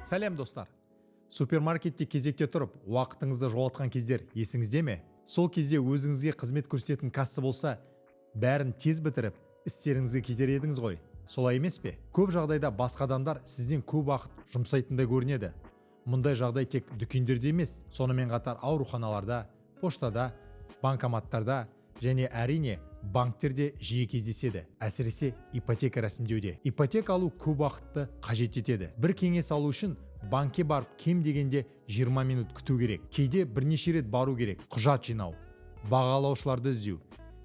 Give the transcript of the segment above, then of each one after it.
Сәлем достар. Супермаркетте кезекте тұрып, уақытыңызды жоғалтқан кездер есіңізде ме? Сол кезде өзіңізге қызмет көрсететін касса болса, бәрін тез бітіріп, істеріңізге кетер едіңіз ғой. Солай емес пе? Көп жағдайда басқа адамдар сізден көп уақыт жұмсайтындай көрінеді. Мұндай жағдай тек дүкендерде емес, сонымен қатар ауруханаларда, поштада, банкоматтарда және әрине банктерде жиі кездеседі. Әсіресе ипотека рәсімдеуде. Ипотека алу көп уақытты қажет етеді. Бір кеңес алу үшін банкке барып кем дегенде 20 минут күту керек. Кейде бірнеше рет бару керек. Құжат жинау, бағалаушыларды іздеу,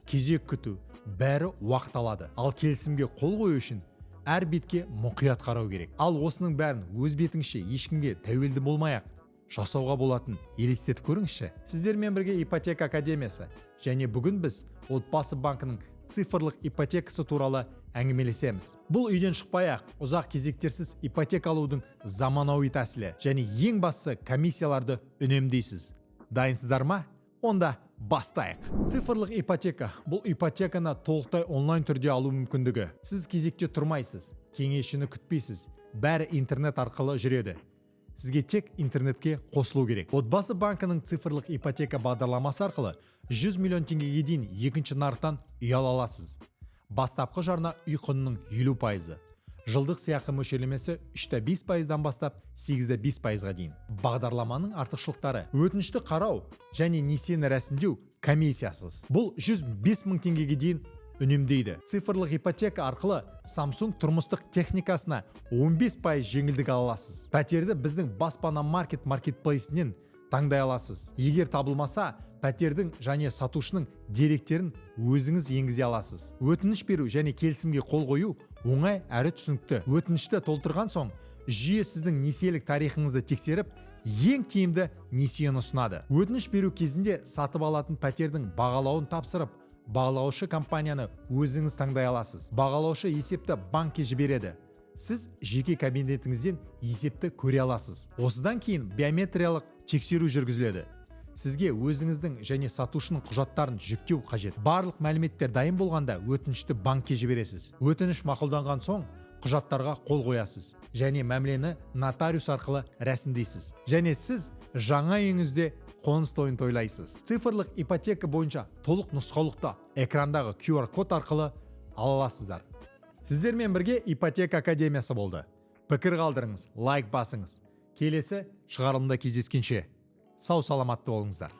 кезек күту, бәрі уақыт алады. Ал келісімге қол қою үшін әр бетке мұқият қарау керек. Ал осының бәрін өз бетіңізше ешкімге тәуелді болмай-ақ жасауға болатын елестетіп көріңізші. Сіздермен бірге ипотека академиясы және бүгін біз Отбасы банкінің цифрлық ипотекасы туралы әңгімелесеміз. Бұл үйден шықпай-ақ ұзақ кезектерсіз ипотека алудың заманауи тәсілі және ең бастысы комиссияларды үнемдейсіз. Дайынсыздар ма? Онда бастайық. Цифрлық ипотека бұл ипотеканы толықтай онлайн түрде алу мүмкіндігі. Сіз кезекте тұрмайсыз, кеңесшіні күтпейсіз, бәрі интернет арқылы жүреді. Сізге тек интернетке қосылу керек. Отбасы банкінің цифрлық ипотека бағдарламасы арқылы 100 миллион теңгеге дейін екінші нарықтан үй ала аласыз. Бастапқы жарна үй құнының 50%. Жылдық сыйақы мөлшерлемесі 3,5%-дан бастап 8,5%-ға дейін. Бағдарламаның артықшылықтары: өтінішті қарау және несиені рәсімдеу комиссиясыз. Бұл 105 мың теңгеге дейін үнемдейді. Цифрлық ипотека арқылы Samsung тұрмыстық техникасына 15% жеңілдік ала аласыз. Пәтерді біздің баспана маркетплейсінен таңдай аласыз. Егер табылмаса, пәтердің және сатушының деректерін өзіңіз енгізе аласыз. Өтініш беру және келісімге қол қою оңай әрі түсінікті. Өтінішті толтырған соң, жүйе сіздің несиелік тарихыңызды тексеріп, ең тиімді несиені ұсынады. Өтініш беру кезінде сатып алатын пәтердің бағалауын тапсырып, бағалаушы компанияны өзіңіз таңдай аласыз. Бағалаушы есепті банкке жібереді. Сіз жеке кабинетіңізден есепті көре аласыз. Осыдан кейін биометриялық тексеру жүргізіледі. Сізге өзіңіздің және сатушының құжаттарын жүктеу қажет. Барлық мәліметтер дайын болғанда өтінішті банкке жібересіз. Өтініш мақұлданған соң құжаттарға қол қоясыз және мәмілені нотариус арқылы рәсімдейсіз. Және сіз жаңа үйіңізде қоныс тойын тойлайсыз. Цифрлық ипотека бойынша толық нұсқаулықты экрандағы QR код арқылы ала аласыздар. Сіздермен бірге ипотека академиясы болды. Пікір қалдырыңыз, лайк басыңыз. Келесі шығарылымда кездескенше сау саламатты болыңыздар.